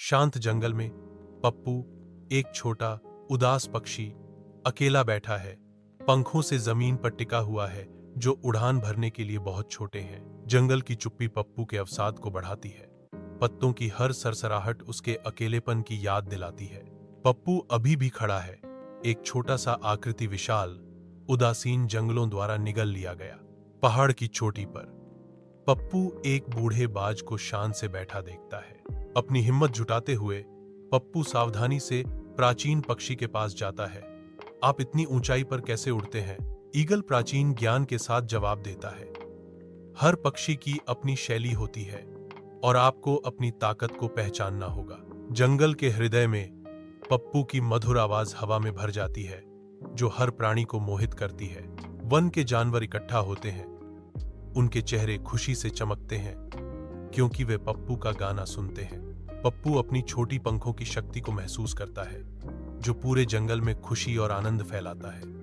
शांत जंगल में पप्पू, एक छोटा उदास पक्षी, अकेला बैठा है। पंखों से जमीन पर टिका हुआ है जो उड़ान भरने के लिए बहुत छोटे हैं। जंगल की चुप्पी पप्पू के अवसाद को बढ़ाती है। पत्तों की हर सरसराहट उसके अकेलेपन की याद दिलाती है। पप्पू अभी भी खड़ा है, एक छोटा सा आकृति, विशाल उदासीन जंगलों द्वारा निगल लिया गया। पहाड़ की चोटी पर पप्पू एक बूढ़े बाज को शान से बैठा देखता है। अपनी हिम्मत जुटाते हुए पप्पू सावधानी से प्राचीन पक्षी के पास जाता है। आप इतनी ऊंचाई पर कैसे उड़ते हैं? ईगल प्राचीन ज्ञान के साथ जवाब देता है। हर पक्षी की अपनी शैली होती है और आपको अपनी ताकत को पहचानना होगा। जंगल के हृदय में पप्पू की मधुर आवाज हवा में भर जाती है, जो हर प्राणी को मोहित करती है। वन के जानवर इकट्ठा होते हैं, उनके चेहरे खुशी से चमकते हैं क्योंकि वे पप्पू का गाना सुनते हैं। पप्पू अपनी छोटी पंखों की शक्ति को महसूस करता है, जो पूरे जंगल में खुशी और आनंद फैलाता है।